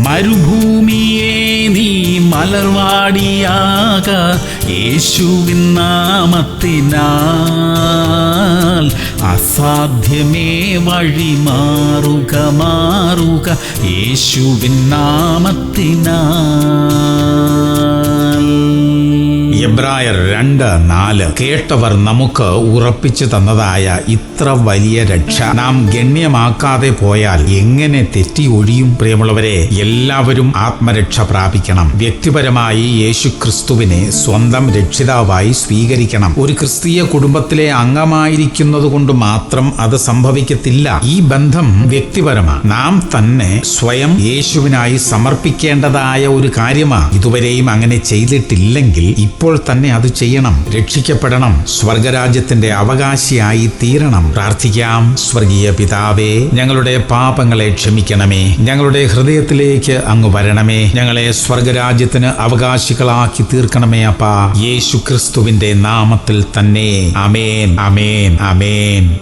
മരുഭൂമിയെ നീ മലർവാടിയാക യേശുവിൻ നാമത്തിനാൽ. അസാധ്യമേ വഴി മാറുക യേശുവിൻ നാമത്തിനാൽ. എബ്രായർ 2:4 കേട്ടവർ നമുക്ക് ഉറപ്പിച്ചു തന്നതായ ഇത്ര വലിയ രക്ഷ നാം ഗണ്യമാക്കാതെ പോയാൽ എങ്ങനെ തെറ്റി ഒഴിയും? പ്രിയമുള്ളവരെ, എല്ലാവരും ആത്മരക്ഷ പ്രാപിക്കണം. വ്യക്തിപരമായി യേശുക്രിസ്തുവിനെ സ്വന്തം രക്ഷിതാവായി സ്വീകരിക്കണം. ഒരു ക്രിസ്തീയ കുടുംബത്തിലെ അംഗമായിരിക്കുന്നത് കൊണ്ട് മാത്രം അത് സംഭവിക്കത്തില്ല. ഈ ബന്ധം വ്യക്തിപരമാണ്. നാം തന്നെ സ്വയം യേശുവിനായി സമർപ്പിക്കേണ്ടതായ ഒരു കാര്യമാണ്. ഇതുവരെയും അങ്ങനെ ചെയ്തിട്ടില്ലെങ്കിൽ ഇപ്പോൾ തന്നെ അത് ചെയ്യണം. രക്ഷിക്കപ്പെടണം. സ്വർഗരാജ്യത്തിന്റെ അവകാശിയായി തീരണം. പ്രാർത്ഥിക്കാം. സ്വർഗീയ പിതാവേ, ഞങ്ങളുടെ പാപങ്ങളെ ക്ഷമിക്കണമേ. ഞങ്ങളുടെ ഹൃദയത്തിലേക്ക് അങ്ങ് വരണമേ. ഞങ്ങളെ സ്വർഗരാജ്യത്തിന് അവകാശികളാക്കി തീർക്കണമേ അപ്പാ. യേശുക്രിസ്തുവിന്റെ നാമത്തിൽ തന്നെ. ആമേൻ, ആമേൻ, ആമേൻ.